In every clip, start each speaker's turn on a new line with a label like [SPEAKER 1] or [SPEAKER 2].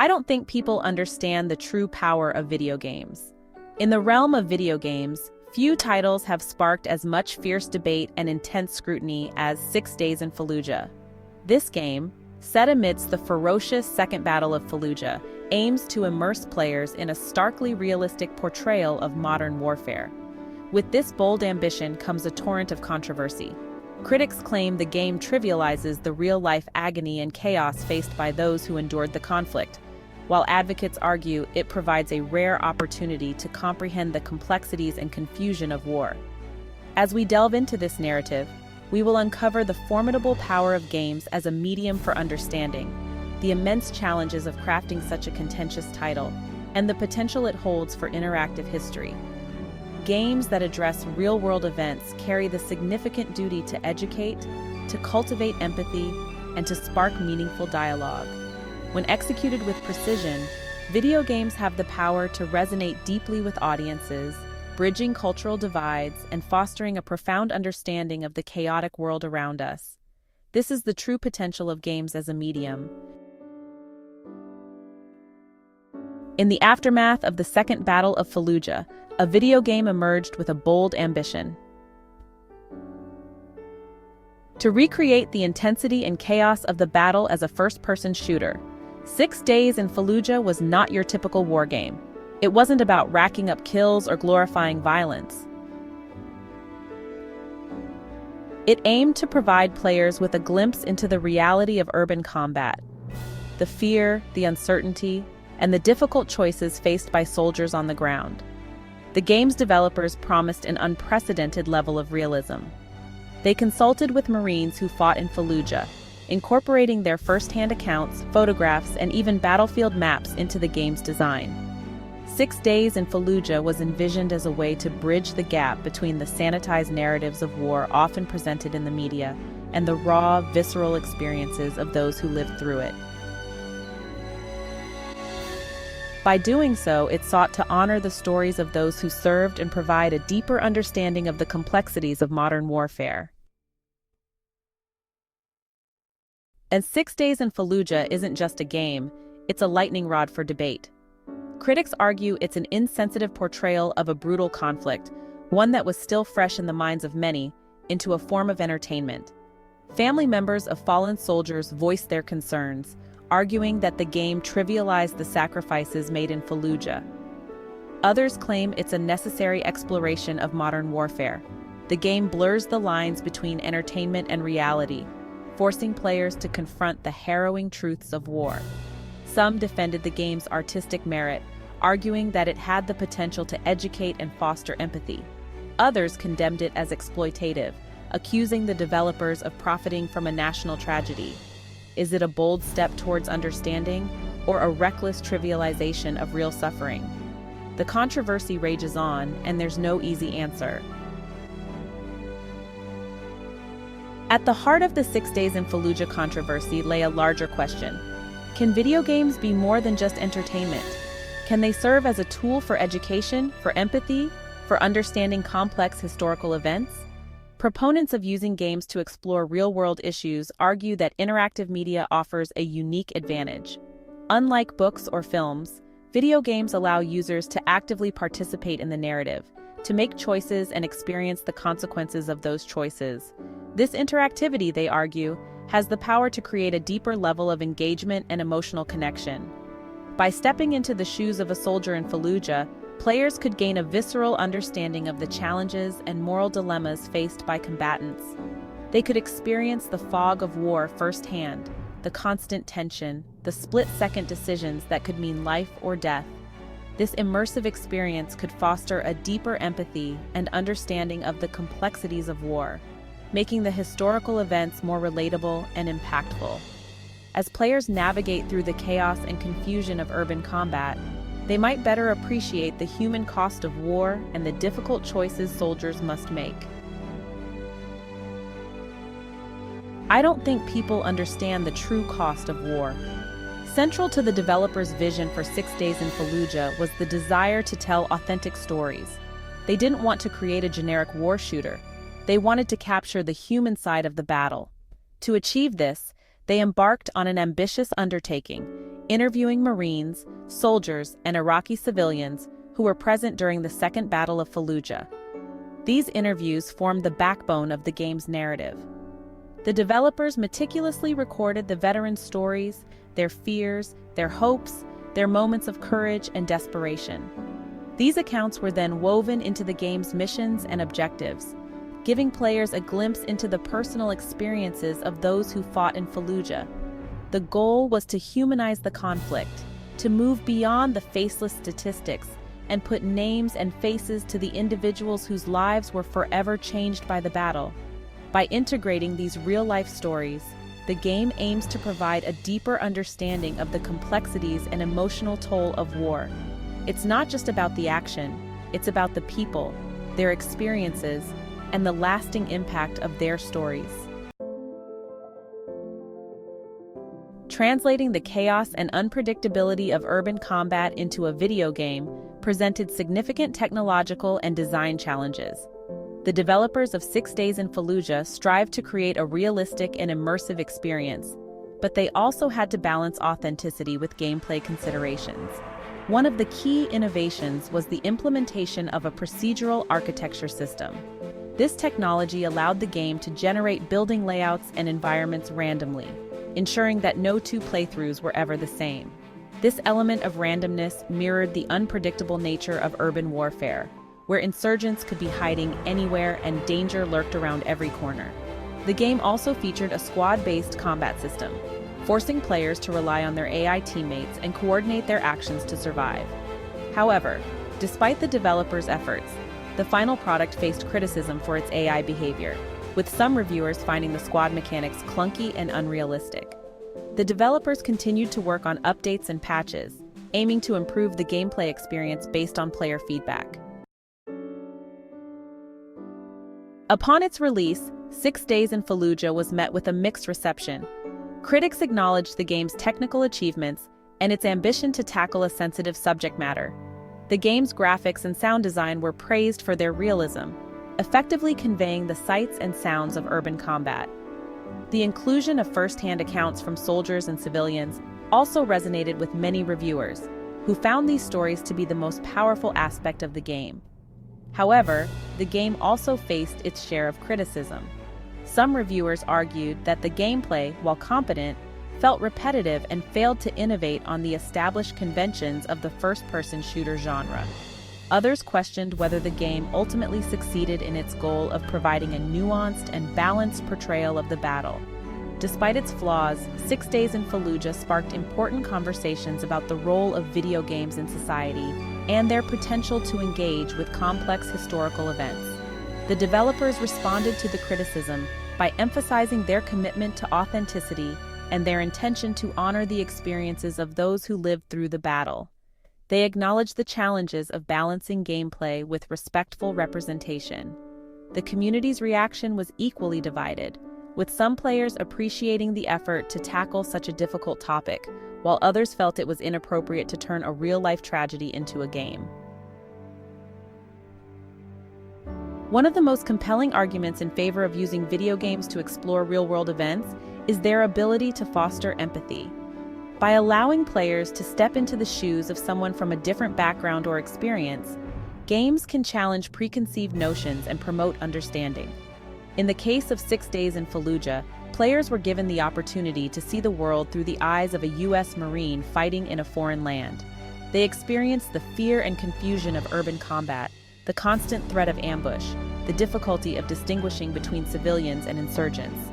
[SPEAKER 1] I don't think people understand the true power of video games. In the realm of video games, few titles have sparked as much fierce debate and intense scrutiny as 6 Days in Fallujah. This game, set amidst the ferocious Second Battle of Fallujah, aims to immerse players in a starkly realistic portrayal of modern warfare. With this bold ambition comes a torrent of controversy. Critics claim the game trivializes the real-life agony and chaos faced by those who endured the conflict, while advocates argue it provides a rare opportunity to comprehend the complexities and confusion of war. As we delve into this narrative, we will uncover the formidable power of games as a medium for understanding, the immense challenges of crafting such a contentious title, and the potential it holds for interactive history. Games that address real-world events carry the significant duty to educate, to cultivate empathy, and to spark meaningful dialogue. When executed with precision, video games have the power to resonate deeply with audiences, bridging cultural divides and fostering a profound understanding of the chaotic world around us. This is the true potential of games as a medium. In the aftermath of the Second Battle of Fallujah, a video game emerged with a bold ambition: to recreate the intensity and chaos of the battle as a first-person shooter. 6 Days in Fallujah was not your typical war game. It wasn't about racking up kills or glorifying violence. It aimed to provide players with a glimpse into the reality of urban combat, the fear, the uncertainty, and the difficult choices faced by soldiers on the ground. The game's developers promised an unprecedented level of realism. They consulted with Marines who fought in Fallujah, incorporating their first-hand accounts, photographs, and even battlefield maps into the game's design. 6 Days in Fallujah was envisioned as a way to bridge the gap between the sanitized narratives of war often presented in the media and the raw, visceral experiences of those who lived through it. By doing so, it sought to honor the stories of those who served and provide a deeper understanding of the complexities of modern warfare. And 6 Days in Fallujah isn't just a game, it's a lightning rod for debate. Critics argue it's an insensitive portrayal of a brutal conflict, one that was still fresh in the minds of many, into a form of entertainment. Family members of fallen soldiers voiced their concerns, arguing that the game trivialized the sacrifices made in Fallujah. Others claim it's a necessary exploration of modern warfare. The game blurs the lines between entertainment and reality, forcing players to confront the harrowing truths of war. Some defended the game's artistic merit, arguing that it had the potential to educate and foster empathy. Others condemned it as exploitative, accusing the developers of profiting from a national tragedy. Is it a bold step towards understanding, or a reckless trivialization of real suffering? The controversy rages on, and there's no easy answer. At the heart of the 6 Days in Fallujah controversy lay a larger question. Can video games be more than just entertainment? Can they serve as a tool for education, for empathy, for understanding complex historical events? Proponents of using games to explore real-world issues argue that interactive media offers a unique advantage. Unlike books or films, video games allow users to actively participate in the narrative, to make choices and experience the consequences of those choices. This interactivity, they argue, has the power to create a deeper level of engagement and emotional connection. By stepping into the shoes of a soldier in Fallujah, players could gain a visceral understanding of the challenges and moral dilemmas faced by combatants. They could experience the fog of war firsthand, the constant tension, the split-second decisions that could mean life or death. This immersive experience could foster a deeper empathy and understanding of the complexities of war, making the historical events more relatable and impactful. As players navigate through the chaos and confusion of urban combat, they might better appreciate the human cost of war and the difficult choices soldiers must make. I don't think people understand the true cost of war. Central to the developers' vision for 6 Days in Fallujah was the desire to tell authentic stories. They didn't want to create a generic war shooter. They wanted to capture the human side of the battle. To achieve this, they embarked on an ambitious undertaking, interviewing Marines, soldiers, and Iraqi civilians who were present during the Second Battle of Fallujah. These interviews formed the backbone of the game's narrative. The developers meticulously recorded the veterans' stories, their fears, their hopes, their moments of courage and desperation. These accounts were then woven into the game's missions and objectives, giving players a glimpse into the personal experiences of those who fought in Fallujah. The goal was to humanize the conflict, to move beyond the faceless statistics, and put names and faces to the individuals whose lives were forever changed by the battle. By integrating these real-life stories, the game aims to provide a deeper understanding of the complexities and emotional toll of war. It's not just about the action, it's about the people, their experiences, and the lasting impact of their stories. Translating the chaos and unpredictability of urban combat into a video game presented significant technological and design challenges. The developers of 6 Days in Fallujah strived to create a realistic and immersive experience, but they also had to balance authenticity with gameplay considerations. One of the key innovations was the implementation of a procedural architecture system. This technology allowed the game to generate building layouts and environments randomly, ensuring that no two playthroughs were ever the same. This element of randomness mirrored the unpredictable nature of urban warfare, where insurgents could be hiding anywhere and danger lurked around every corner. The game also featured a squad-based combat system, forcing players to rely on their AI teammates and coordinate their actions to survive. However, despite the developers' efforts, the final product faced criticism for its AI behavior, with some reviewers finding the squad mechanics clunky and unrealistic. The developers continued to work on updates and patches, aiming to improve the gameplay experience based on player feedback. Upon its release, 6 Days in Fallujah was met with a mixed reception. Critics acknowledged the game's technical achievements and its ambition to tackle a sensitive subject matter. The game's graphics and sound design were praised for their realism, effectively conveying the sights and sounds of urban combat. The inclusion of first-hand accounts from soldiers and civilians also resonated with many reviewers, who found these stories to be the most powerful aspect of the game. However, the game also faced its share of criticism. Some reviewers argued that the gameplay, while competent, felt repetitive and failed to innovate on the established conventions of the first-person shooter genre. Others questioned whether the game ultimately succeeded in its goal of providing a nuanced and balanced portrayal of the battle. Despite its flaws, 6 Days in Fallujah sparked important conversations about the role of video games in society and their potential to engage with complex historical events. The developers responded to the criticism by emphasizing their commitment to authenticity and their intention to honor the experiences of those who lived through the battle. They acknowledged the challenges of balancing gameplay with respectful representation. The community's reaction was equally divided, with some players appreciating the effort to tackle such a difficult topic, while others felt it was inappropriate to turn a real-life tragedy into a game. One of the most compelling arguments in favor of using video games to explore real-world events is their ability to foster empathy. By allowing players to step into the shoes of someone from a different background or experience, games can challenge preconceived notions and promote understanding. In the case of 6 Days in Fallujah, players were given the opportunity to see the world through the eyes of a U.S. Marine fighting in a foreign land. They experienced the fear and confusion of urban combat, the constant threat of ambush, the difficulty of distinguishing between civilians and insurgents.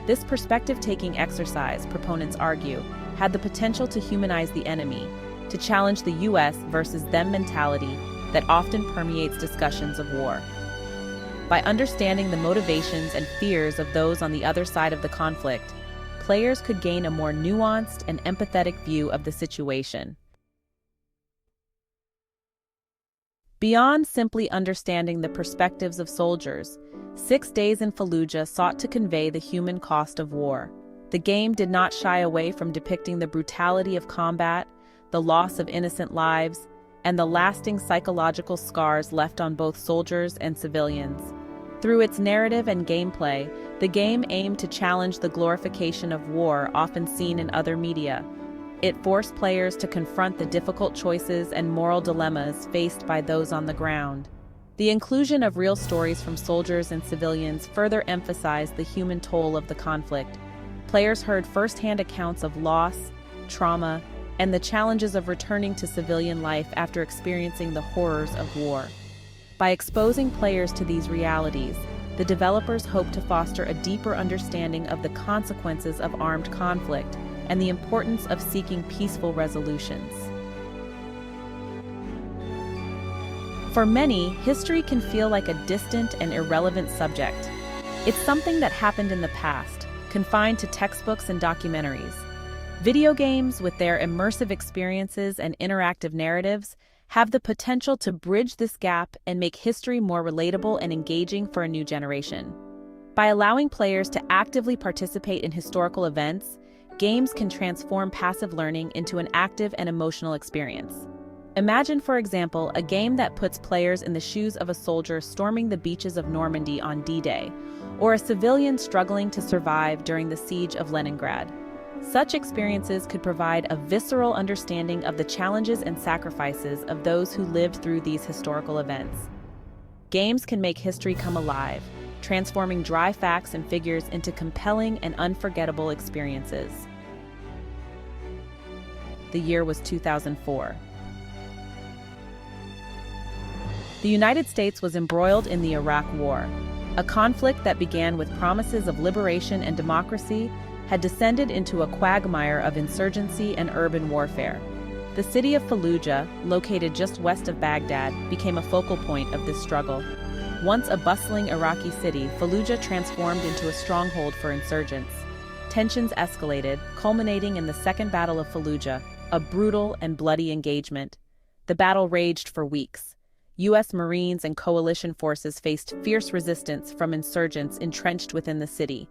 [SPEAKER 1] This perspective-taking exercise, proponents argue, had the potential to humanize the enemy, to challenge the U.S. versus them mentality that often permeates discussions of war. By understanding the motivations and fears of those on the other side of the conflict, players could gain a more nuanced and empathetic view of the situation. Beyond simply understanding the perspectives of soldiers, 6 Days in Fallujah sought to convey the human cost of war. The game did not shy away from depicting the brutality of combat, the loss of innocent lives, and the lasting psychological scars left on both soldiers and civilians. Through its narrative and gameplay, the game aimed to challenge the glorification of war often seen in other media. It forced players to confront the difficult choices and moral dilemmas faced by those on the ground. The inclusion of real stories from soldiers and civilians further emphasized the human toll of the conflict. Players heard firsthand accounts of loss, trauma, and the challenges of returning to civilian life after experiencing the horrors of war. By exposing players to these realities, the developers hope to foster a deeper understanding of the consequences of armed conflict and the importance of seeking peaceful resolutions. For many, history can feel like a distant and irrelevant subject. It's something that happened in the past, confined to textbooks and documentaries. Video games, with their immersive experiences and interactive narratives, have the potential to bridge this gap and make history more relatable and engaging for a new generation. By allowing players to actively participate in historical events, games can transform passive learning into an active and emotional experience. Imagine, for example, a game that puts players in the shoes of a soldier storming the beaches of Normandy on D-Day, or a civilian struggling to survive during the siege of Leningrad. Such experiences could provide a visceral understanding of the challenges and sacrifices of those who lived through these historical events. Games can make history come alive, transforming dry facts and figures into compelling and unforgettable experiences. The year was 2004. The United States was embroiled in the Iraq War. A conflict that began with promises of liberation and democracy had descended into a quagmire of insurgency and urban warfare. The city of Fallujah, located just west of Baghdad, became a focal point of this struggle. Once a bustling Iraqi city, Fallujah transformed into a stronghold for insurgents. Tensions escalated, culminating in the Second Battle of Fallujah, a brutal and bloody engagement. The battle raged for weeks. U.S. Marines and coalition forces faced fierce resistance from insurgents entrenched within the city.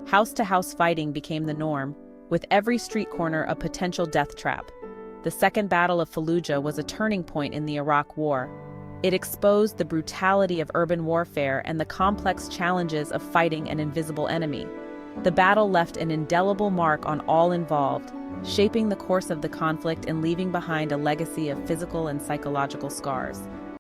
[SPEAKER 1] House-to-house fighting became the norm, with every street corner a potential death trap. The Second Battle of Fallujah was a turning point in the Iraq War. It exposed the brutality of urban warfare and the complex challenges of fighting an invisible enemy. The battle left an indelible mark on all involved, shaping the course of the conflict and leaving behind a legacy of physical and psychological scars.